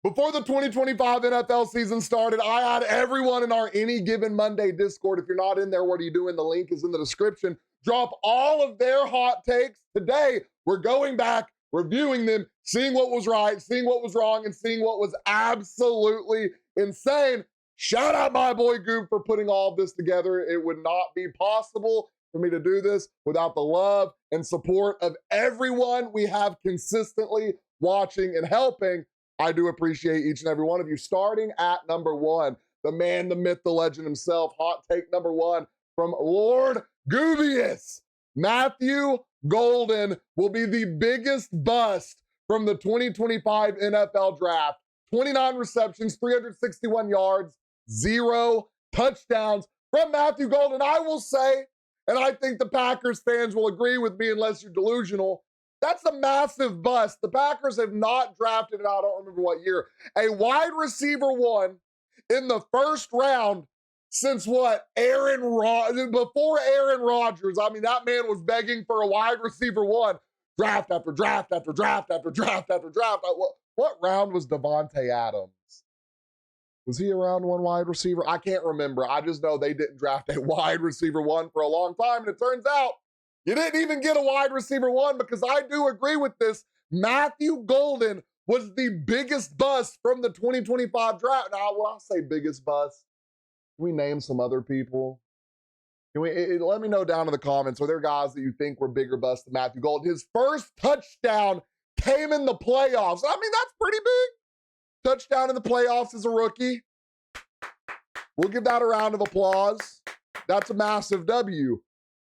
Before the 2025 NFL season started, I had everyone in our Any Given Monday Discord. If you're not in there, what are you doing? The link is in the description. Drop all of their hot takes. Today, we're going back, reviewing them, seeing what was right, seeing what was wrong, and seeing what was absolutely insane. Shout out my boy Goop for putting all of this together. It would not be possible for me to do this without the love and support of everyone we have consistently watching and helping. I do appreciate each and every one of you. Starting at number one, the man, the myth, the legend himself. Hot take number one from Lord Goobius. Matthew Golden will be the biggest bust from the 2025 NFL draft. 29 receptions, 361 yards, 0 touchdowns from Matthew Golden. I will say, and I think the Packers fans will agree with me unless you're delusional, that's a massive bust. The Packers have not drafted, and I don't remember what year, a wide receiver one in the first round since what? Before Aaron Rodgers. I mean, that man was begging for a wide receiver one. Draft after draft after draft after draft after draft. What round was Devontae Adams? Was he around one wide receiver? I can't remember. I just know they didn't draft a wide receiver one for a long time, and it turns out you didn't even get a wide receiver one, because I do agree with this. Matthew Golden was the biggest bust from the 2025 draft. Now, when I say biggest bust, can we name some other people? Let me know down in the comments. Are there guys that you think were bigger busts than Matthew Golden? His first touchdown came in the playoffs. I mean, that's pretty big. Touchdown in the playoffs as a rookie. We'll give that a round of applause. That's a massive W.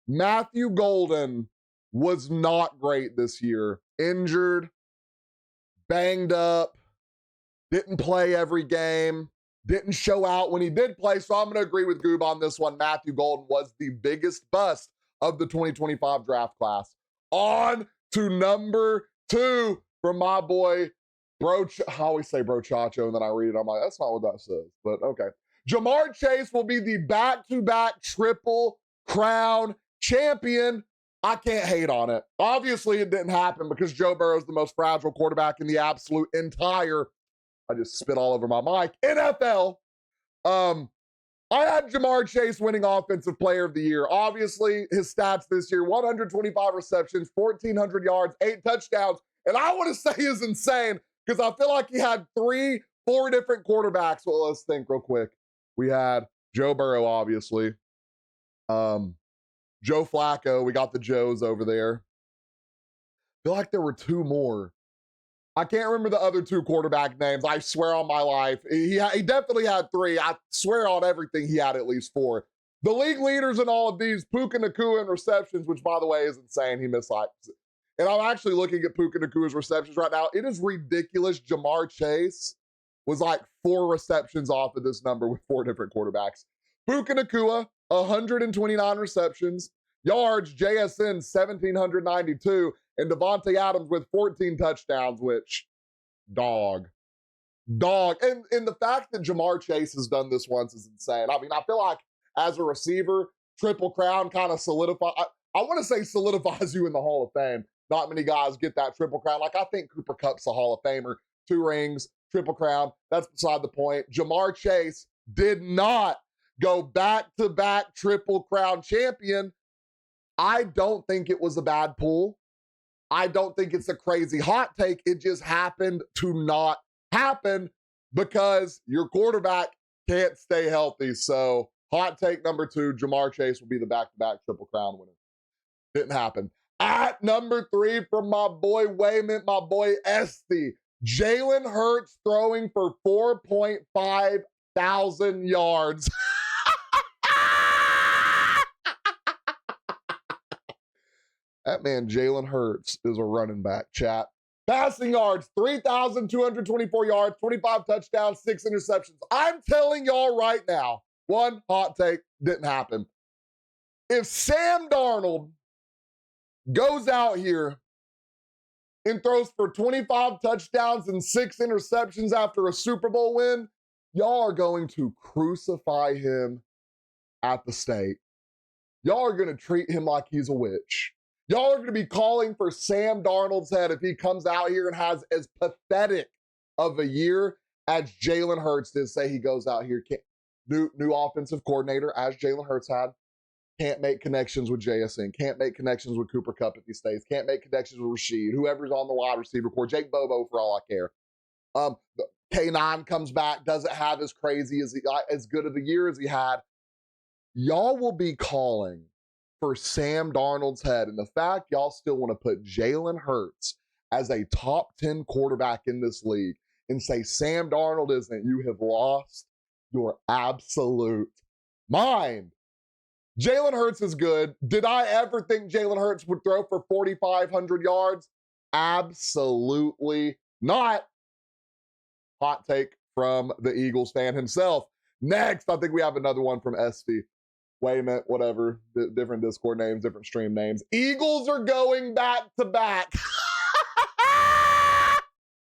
Matthew Golden was not great this year. Injured, banged up, didn't play every game, didn't show out when he did play. So I'm going to agree with Goob on this one. Matthew Golden was the biggest bust of the 2025 draft class. On to number two from my boy, I always say Bro Chacho, and then I read it. I'm like, that's not what that says, but okay. Jamar Chase will be the back-to-back triple crown champion. I can't hate on it. Obviously, it didn't happen because Joe Burrow is the most fragile quarterback in the absolute entire, I just spit all over my mic, NFL. I had Jamar Chase winning Offensive Player of the Year. Obviously, his stats this year, 125 receptions, 1,400 yards, 8 touchdowns. And I want to say is insane because I feel like he had 4 different quarterbacks. Well, let's think real quick. We had Joe Burrow, obviously. Joe Flacco. We got the Joes over there. I feel like there were 2 more. I can't remember the other 2 quarterback names. I swear on my life. He definitely had 3. I swear on everything he had at least 4. The league leaders in all of these, Puka Nacua in receptions, which, by the way, is insane. He missed like... And I'm actually looking at Puka Nacua's receptions right now. It is ridiculous. Jamar Chase was like 4 receptions off of this number with 4 different quarterbacks. Puka Nacua, 129 receptions. Yards, JSN, 1,792. And Devontae Adams with 14 touchdowns, which, dog. And the fact that Jamar Chase has done this once is insane. I mean, I feel like as a receiver, Triple Crown kind of I want to say solidifies you in the Hall of Fame. Not many guys get that Triple Crown. Like, I think Cooper Kupp's a Hall of Famer. 2 rings, Triple Crown. That's beside the point. Jamar Chase did not go back-to-back Triple Crown champion. I don't think it was a bad pull. I don't think it's a crazy hot take. It just happened to not happen because your quarterback can't stay healthy. So hot take number 2, Jamar Chase will be the back-to-back Triple Crown winner. Didn't happen. At number 3 from my boy Waymont, my boy Esty, Jalen Hurts throwing for 4.5 thousand yards. That man, Jalen Hurts, is a running back, chat. Passing yards, 3,224 yards, 25 touchdowns, 6 interceptions. I'm telling y'all right now, one hot take, didn't happen. If Sam Darnold goes out here and throws for 25 touchdowns and 6 interceptions after a Super Bowl win, y'all are going to crucify him at the stake. Y'all are going to treat him like he's a witch. Y'all are going to be calling for Sam Darnold's head if he comes out here and has as pathetic of a year as Jalen Hurts did say he goes out here, new offensive coordinator, as Jalen Hurts had, can't make connections with JSN, can't make connections with Cooper Kupp if he stays, can't make connections with Rashid, whoever's on the wide receiver core, Jake Bobo for all I care. K9 comes back, doesn't have as crazy as good of a year as he had. Y'all will be calling for Sam Darnold's head, and the fact y'all still want to put Jalen Hurts as a top 10 quarterback in this league and say Sam Darnold isn't, you have lost your absolute mind. Jalen Hurts is good. Did I ever think Jalen Hurts would throw for 4,500 yards? Absolutely not. Hot take from the Eagles fan himself. Next, I think we have another one from SV. Wait a minute, whatever. Different Discord names, different stream names. Eagles are going back to back.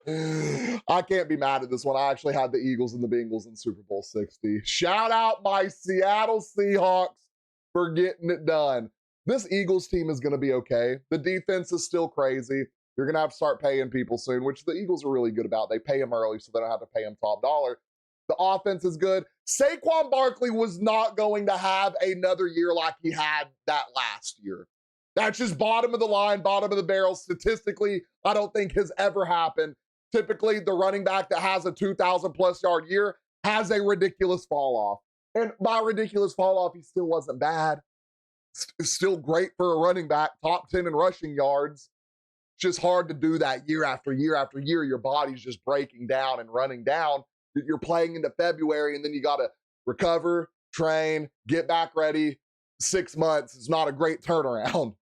I can't be mad at this one. I actually had the Eagles and the Bengals in Super Bowl 60. Shout out my Seattle Seahawks for getting it done. This Eagles team is going to be okay. The defense is still crazy. You're going to have to start paying people soon, which the Eagles are really good about. They pay them early so they don't have to pay them top dollar. The offense is good. Saquon Barkley was not going to have another year like he had that last year. That's just bottom of the line, bottom of the barrel. Statistically, I don't think has ever happened. Typically, the running back that has a 2,000-plus yard year has a ridiculous fall off. And by ridiculous fall off, he still wasn't bad. Still great for a running back, top 10 in rushing yards. It's just hard to do that year after year after year. Your body's just breaking down and running down. You're playing into February, and then you got to recover, train, get back ready. 6 months is not a great turnaround.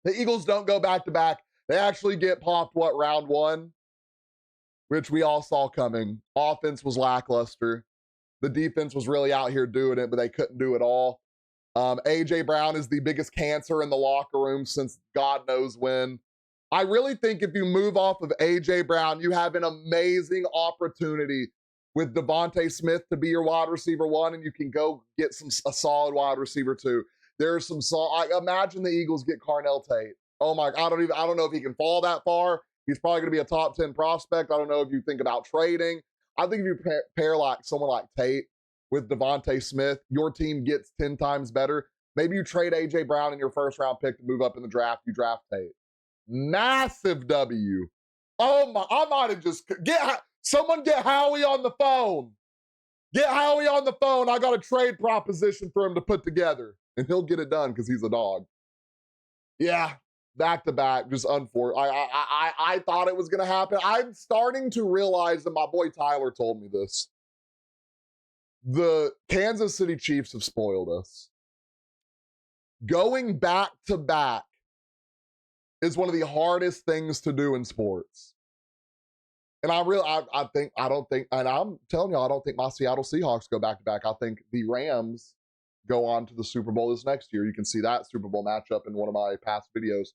The Eagles don't go back-to-back. They actually get popped, round one? Which we all saw coming. Offense was lackluster. The defense was really out here doing it, but they couldn't do it all. A.J. Brown is the biggest cancer in the locker room since God knows when. I really think if you move off of A.J. Brown, you have an amazing opportunity with Devontae Smith to be your wide receiver one, and you can go get a solid wide receiver two. There's some imagine the Eagles get Carnell Tate. Oh my, I don't know if he can fall that far. He's probably going to be a top 10 prospect. I don't know if you think about trading. I think if you pair like someone like Tate with Devontae Smith, your team gets 10 times better. Maybe you trade A.J. Brown in your first round pick to move up in the draft. You draft Tate. Massive W. Oh my, I might have just someone get Howie on the phone. Get Howie on the phone. I got a trade proposition for him to put together, and he'll get it done because he's a dog. Yeah, back to back, just unfortunate. I thought it was going to happen. I'm starting to realize that my boy Tyler told me this. The Kansas City Chiefs have spoiled us. Going back to back is one of the hardest things to do in sports. And I'm telling you, I don't think my Seattle Seahawks go back to back. I think the Rams go on to the Super Bowl this next year. You can see that Super Bowl matchup in one of my past videos.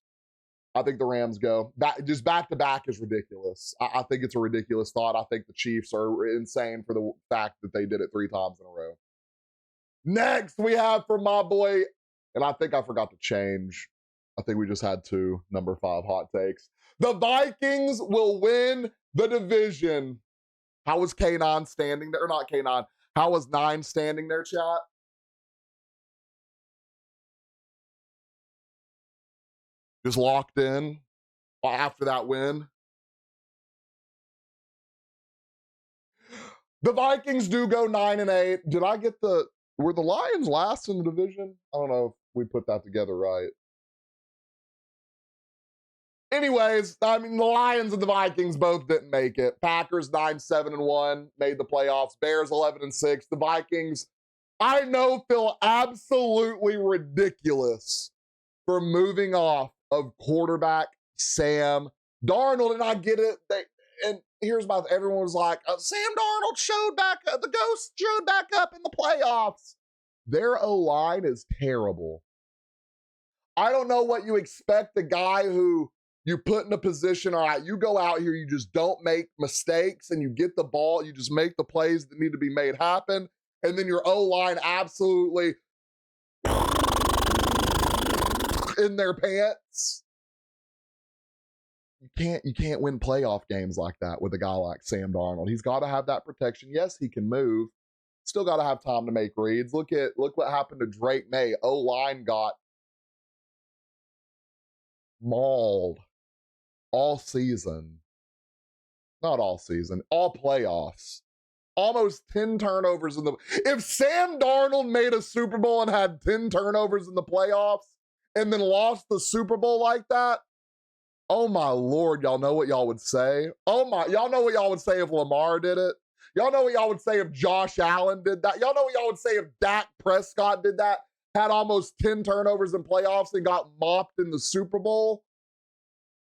I think the Rams go back to back is ridiculous. I think it's a ridiculous thought. I think the Chiefs are insane for the fact that they did it 3 times in a row. Next, we have for my boy, and I think I forgot to change. I think we just had 2 number 5 hot takes. The Vikings will win the division. How was K9 standing there? Or not K9. How was 9 standing there, chat? Just locked in after that win. The Vikings do go 9-8. Did I get were the Lions last in the division? I don't know if we put that together right. Anyways, I mean, the Lions and the Vikings both didn't make it. Packers 9-7-1, made the playoffs. Bears 11-6. The Vikings, I know, feel absolutely ridiculous for moving off of quarterback Sam Darnold, and I get it. And here's everyone was like, Sam Darnold the ghost showed back up in the playoffs. Their O-line is terrible. I don't know what you expect the guy who you put in a position, all right, you go out here, you just don't make mistakes, and you get the ball, you just make the plays that need to be made happen, and then your O-line absolutely in their pants. you can't win playoff games like that with a guy like Sam Darnold. He's got to have that protection. Yes, he can move. Still got to have time to make reads. Look what happened to Drake May. O-line got mauled all season. Not all season, all playoffs. Almost 10 turnovers in the... If Sam Darnold made a Super Bowl and had 10 turnovers in the playoffs and then lost the Super Bowl like that, oh my Lord, y'all know what y'all would say? Y'all know what y'all would say if Lamar did it? Y'all know what y'all would say if Josh Allen did that? Y'all know what y'all would say if Dak Prescott did that? Had almost 10 turnovers in playoffs and got mopped in the Super Bowl?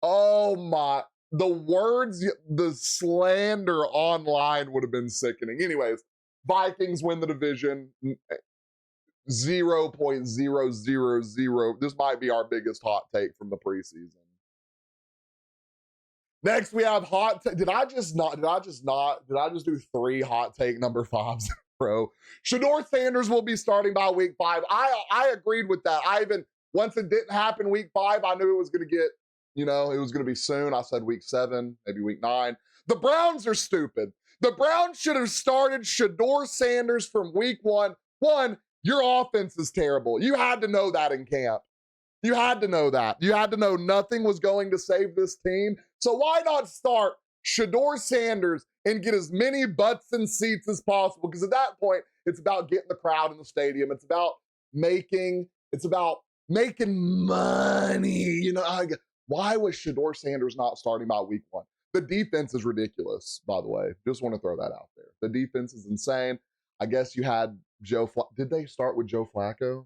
Oh my, the words, the slander online would have been sickening. Anyways, Vikings win the division. 0.000. This might be our biggest hot take from the preseason. Next, we have hot take. Did I just do 3 hot take number 5s in a row? Shedeur Sanders will be starting by week 5. I agreed with that. Once it didn't happen week 5, I knew it was going to get, it was going to be soon. I said week 7, maybe week 9. The Browns are stupid. The Browns should have started Shedeur Sanders from week 1. One, your offense is terrible. You had to know that in camp. You had to know that. You had to know nothing was going to save this team. So why not start Shedeur Sanders and get as many butts and seats as possible? Because at that point, it's about getting the crowd in the stadium. It's about making money. Why was Shedeur Sanders not starting by week 1? The defense is ridiculous, by the way. Just want to throw that out there. The defense is insane. I guess you had Joe Flacco. Did they start with Joe Flacco?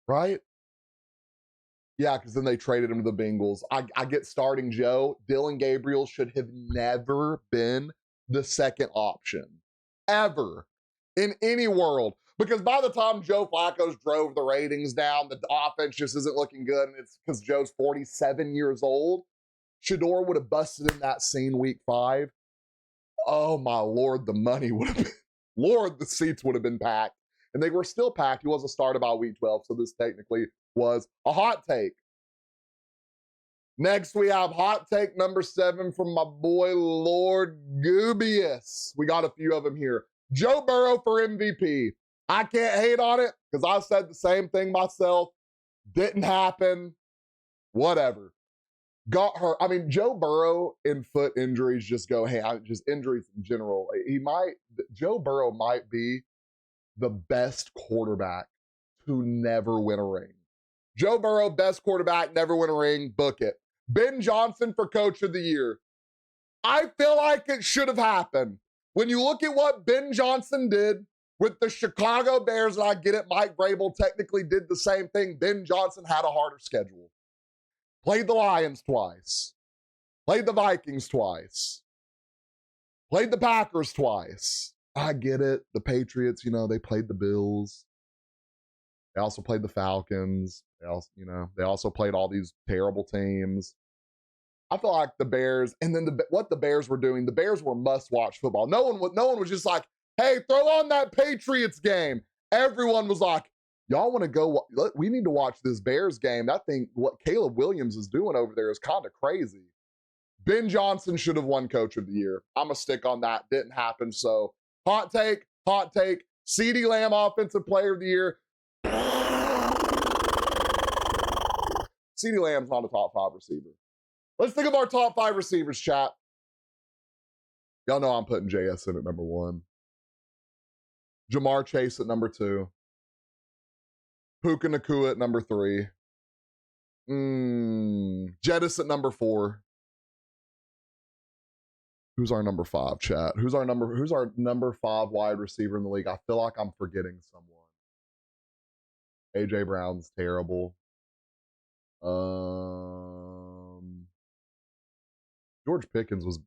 Right? Yeah, because then they traded him to the Bengals. I get starting Joe. Dylan Gabriel should have never been the second option, ever, in any world. Because by the time Joe Flacco's drove the ratings down, the offense just isn't looking good, and it's because Joe's 47 years old. Shedeur would have busted in that scene week 5. Oh, my Lord, the money would have been... Lord, the seats would have been packed. And they were still packed. He wasn't started by week 12, so this technically was a hot take. Next, we have hot take number 7 from my boy, Lord Goobius. We got a few of them here. Joe Burrow for MVP. I can't hate on it because I said the same thing myself. Didn't happen. Whatever. Got hurt. I mean, Joe Burrow in foot injuries just go, hey, just injuries in general. Joe Burrow might be the best quarterback to never win a ring. Joe Burrow, best quarterback, never win a ring, book it. Ben Johnson for coach of the year. I feel like it should have happened. When you look at what Ben Johnson did with the Chicago Bears, and I get it, Mike Vrabel technically did the same thing. Ben Johnson had a harder schedule. Played the Lions twice. Played the Vikings twice. Played the Packers twice. I get it. The Patriots, they played the Bills. They also played the Falcons. They also played all these terrible teams. I feel like the Bears, and then what the Bears were doing, the Bears were must-watch football. No one was just like, hey, throw on that Patriots game. Everyone was like, y'all want to go, we need to watch this Bears game. I think what Caleb Williams is doing over there is kind of crazy. Ben Johnson should have won Coach of the Year. I'm going to stick on that. Didn't happen. So hot take. CeeDee Lamb Offensive Player of the Year. CeeDee Lamb's not a top 5 receiver. Let's think of our top 5 receivers, chat. Y'all know I'm putting JSN at number 1. Jamar Chase at number 2. Puka Nacua at number 3. Jettis at number 4. Who's our number 5, chat? Who's our number 5 wide receiver in the league? I feel like I'm forgetting someone. AJ Brown's terrible. George Pickens was...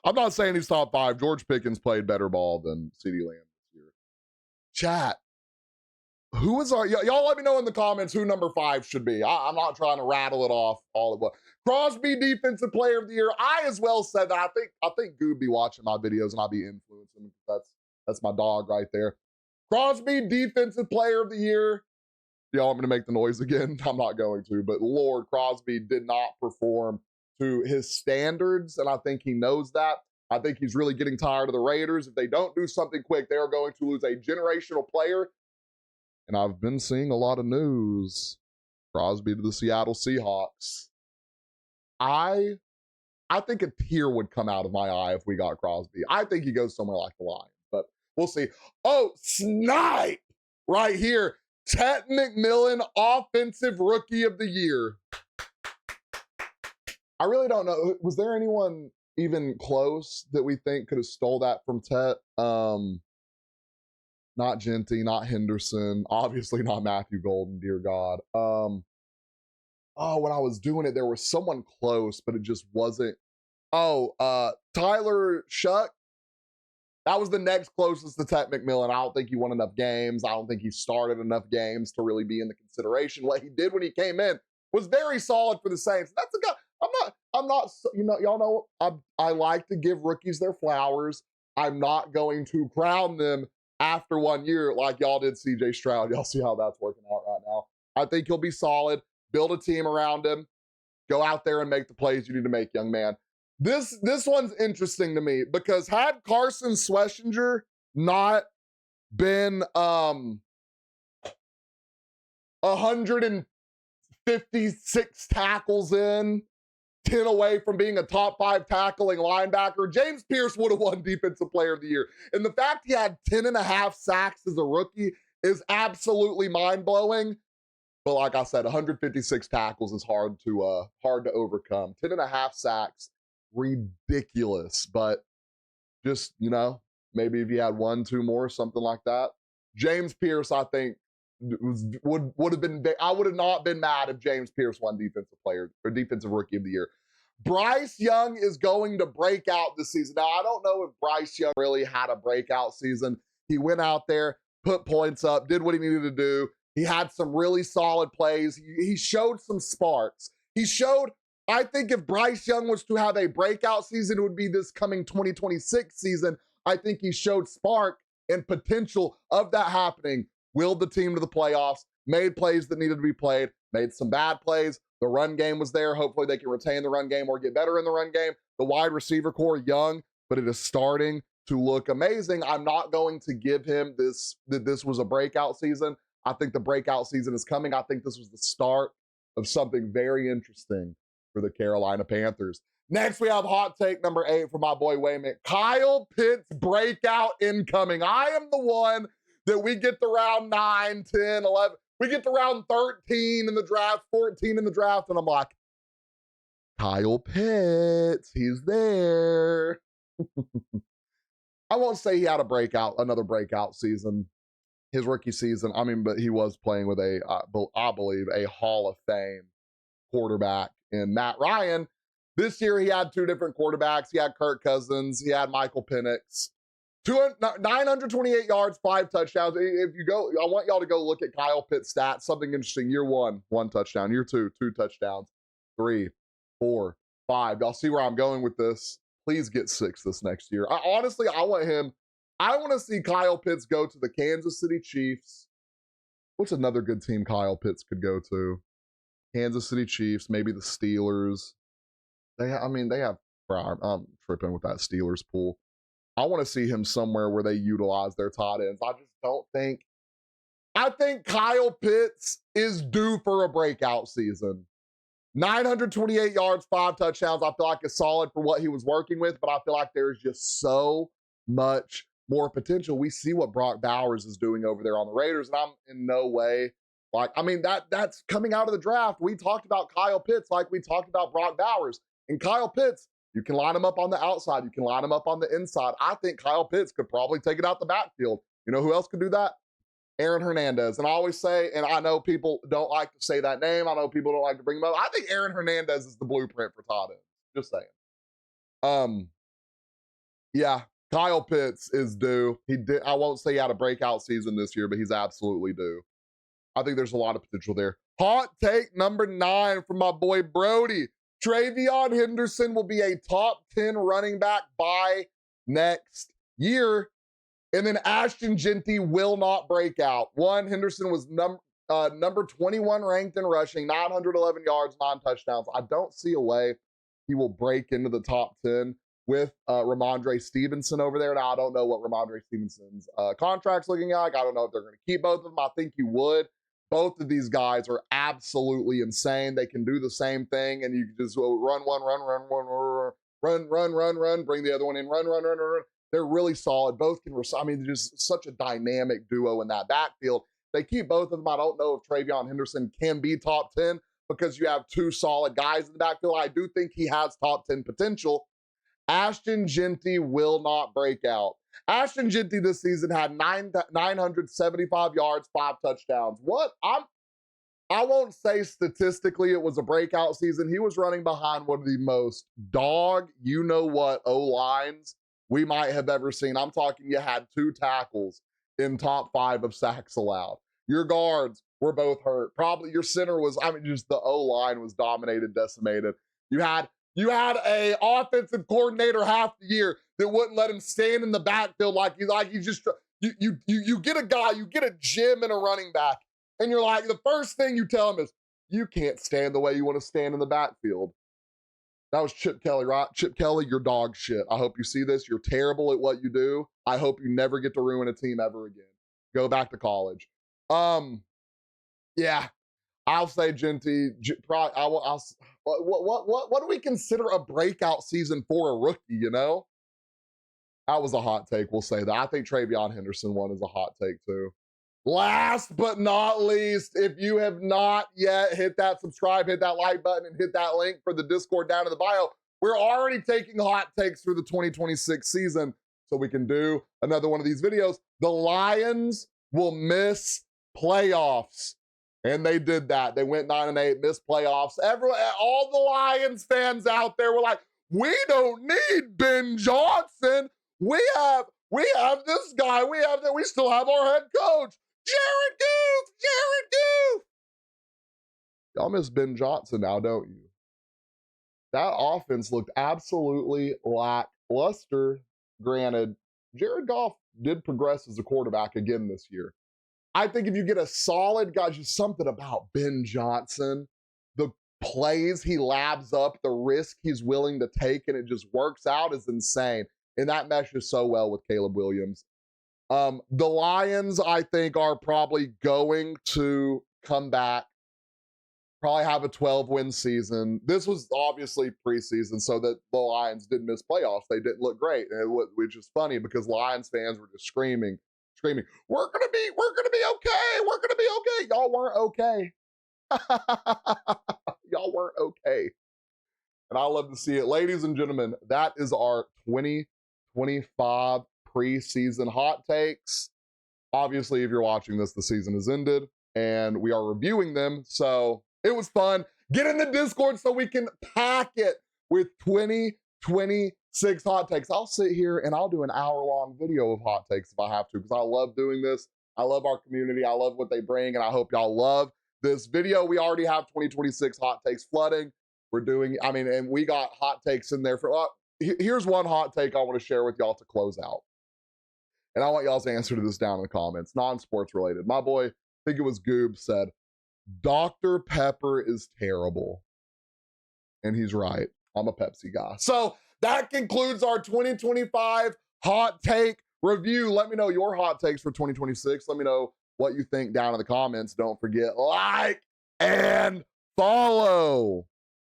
I'm not saying he's top 5. George Pickens played better ball than CeeDee Lamb this year. Chat. Who is our... Y'all let me know in the comments who number 5 should be. I'm not trying to rattle it off all at once. Crosby Defensive Player of the Year. I as well said that. I think Goob be watching my videos and I'll be influencing him. That's my dog right there. Crosby Defensive Player of the Year. Y'all want me to make the noise again? I'm not going to, but Lord, Crosby did not perform to his standards, and I think he knows that. I think he's really getting tired of the Raiders. If they don't do something quick, they are going to lose a generational player. And I've been seeing a lot of news. Crosby to the Seattle Seahawks. I think a tear would come out of my eye if we got Crosby. I think he goes somewhere like the Lions, but we'll see. Oh, snipe! Right here. Ted McMillan, Offensive Rookie of the Year. I really don't know. Was there anyone even close that we think could have stole that from Ted? Not Genty, not Henderson, obviously not Matthew Golden, dear God. When I was doing it, there was someone close, but it just wasn't. Tyler Shuck. That was the next closest to Ted McMillan. I don't think he won enough games. I don't think he started enough games to really be in the consideration. What he did when he came in was very solid for the Saints. That's a guy. I'm not, y'all know, I like to give rookies their flowers. I'm not going to crown them after 1 year like y'all did CJ Stroud. Y'all see how that's working out right now. I think he'll be solid. Build a team around him. Go out there and make the plays you need to make, young man. This one's interesting to me because had Carson Schlesinger not been 156 tackles in, 10 away from being a top 5 tackling linebacker, James Pierce would have won Defensive Player of the Year. And the fact he had 10.5 sacks as a rookie is absolutely mind-blowing. But like I said, 156 tackles is hard to overcome. 10.5 sacks, ridiculous. But just, maybe if you had 1, 2 more, something like that. James Pierce, I think, would have been. I would have not been mad if James Pierce won Defensive Player or Defensive Rookie of the Year. Bryce Young is going to break out this season. Now, I don't know if Bryce Young really had a breakout season. He went out there, put points up, did what he needed to do. He had some really solid plays. He showed some sparks. I think if Bryce Young was to have a breakout season, it would be this coming 2026 season. I think he showed spark and potential of that happening. Willed the team to the playoffs, made plays that needed to be played, made some bad plays. The run game was there. Hopefully they can retain the run game or get better in the run game. The wide receiver core, young, but it is starting to look amazing. I'm not going to give him that this was a breakout season. I think the breakout season is coming. I think this was the start of something very interesting for the Carolina Panthers. Next, we have hot take number 8 from my boy Wayman. Kyle Pitts breakout incoming. I am the one that we get to round 9, 10, 11. We get to round 13 in the draft, 14 in the draft, and I'm like, Kyle Pitts, he's there. I won't say he had another breakout season. His rookie season, but he was playing with I believe, a Hall of Fame quarterback in Matt Ryan. This year, he had 2 different quarterbacks. He had Kirk Cousins. He had Michael Penix. 928 yards, 5 touchdowns. If you go, I want y'all to go look at Kyle Pitts' stats. Something interesting. Year 1, 1 touchdown. Year 2, 2 touchdowns. 3, 4, 5. Y'all see where I'm going with this? Please get 6 this next year. I want to see Kyle Pitts go to the Kansas City Chiefs. What's another good team Kyle Pitts could go to? Kansas City Chiefs, maybe the Steelers. They have, I'm tripping with that Steelers pool. I want to see him somewhere where they utilize their tight ends. I think Kyle Pitts is due for a breakout season. 928 yards, 5 touchdowns. I feel like it's solid for what he was working with, but I feel like there's just so much more potential. We see what Brock Bowers is doing over there on the Raiders, and I'm in no way that's coming out of the draft. We talked about Kyle Pitts like we talked about Brock Bowers. And Kyle Pitts, you can line him up on the outside. You can line him up on the inside. I think Kyle Pitts could probably take it out the backfield. You know who else could do that? Aaron Hernandez. And I always say, and I know people don't like to say that name. I know people don't like to bring him up. I think Aaron Hernandez is the blueprint for tight ends. Just saying. Yeah, Kyle Pitts is due. I won't say he had a breakout season this year, but he's absolutely due. I think there's a lot of potential there. Hot take number 9 from my boy Brody. Travion Henderson will be a top 10 running back by next year. And then Ashton Genty will not break out. Henderson was number 21 ranked in rushing, 911 yards, 9 touchdowns. I don't see a way he will break into the top 10 with Ramondre Stevenson over there. Now, I don't know what Ramondre Stevenson's contract's looking like. I don't know if they're going to keep both of them. I think he would. Both of these guys are absolutely insane. They can do the same thing, and you just run one, bring the other one in, run. They're really solid. Both can, I mean, they're just such a dynamic duo in that backfield. They keep both of them. I don't know if Travion Henderson can be top 10 because you have two solid guys in the backfield. I do think he has top 10 potential. Ashton Jeanty will not break out. Ashton Jeanty this season had 975 yards, 5 touchdowns. I won't say statistically it was a breakout season. He was running behind one of the most dog-you-know-what O-lines we might have ever seen. I'm talking you had 2 tackles in top 5 of sacks allowed. Your guards were both hurt. Probably your center was, I mean, just the O-line was dominated, decimated. You had a offensive coordinator half the year that wouldn't let him stand in the backfield like he's just, you get a guy, you get a gym and a running back, and you're like, the first thing you tell him is, you can't stand the way you want to stand in the backfield. That was Chip Kelly, right? Chip Kelly, you're dog shit. I hope you see this. You're terrible at what you do. I hope you never get to ruin a team ever again. Go back to college. Yeah, I'll say Jeanty. What do we consider a breakout season for a rookie, you know? That was a hot take, we'll say that. I think Travion Henderson one is a hot take too. Last but not least, if you have not yet hit that subscribe, hit that like button, and hit that link for the Discord down in the bio. We're already taking hot takes through the 2026 season, so we can do another one of these videos. The Lions will miss playoffs. And they did that. They went 9-8, missed playoffs. All the Lions fans out there were like, we don't need Ben Johnson. We have this guy. We still have our head coach, Jared Goff. Y'all miss Ben Johnson now, don't you? That offense looked absolutely lackluster. Granted, Jared Goff did progress as a quarterback again this year. I think if you get a solid guy, just something about Ben Johnson, the plays he labs up, the risk he's willing to take, and it just works out is insane. And that meshes so well with Caleb Williams. The Lions, I think, are probably going to come back, probably have a 12-win season. This was obviously preseason, so that the Lions did miss playoffs. They didn't look great, which is funny because Lions fans were just screaming, we're gonna be okay. We're gonna be okay. Y'all weren't okay. Y'all weren't okay. And I love to see it. Ladies and gentlemen, that is our 2025 preseason hot takes. Obviously, if you're watching this, the season has ended and we are reviewing them. So it was fun. Get in the Discord so we can pack it with 2026 hot takes. I'll sit here and I'll do an hour-long video of hot takes if I have to, because I love doing this. I love our community. I love what they bring, and I hope y'all love this video. We already have 2026 hot takes flooding. We're doing, and we got hot takes in there for, here's one hot take I want to share with y'all to close out. And I want y'all's answer to this down in the comments, non-sports related. My boy, I think it was Goob, said, Dr. Pepper is terrible. And he's right. I'm a Pepsi guy. So that concludes our 2025 hot take review. Let me know your hot takes for 2026. Let me know what you think down in the comments. Don't forget, like and follow.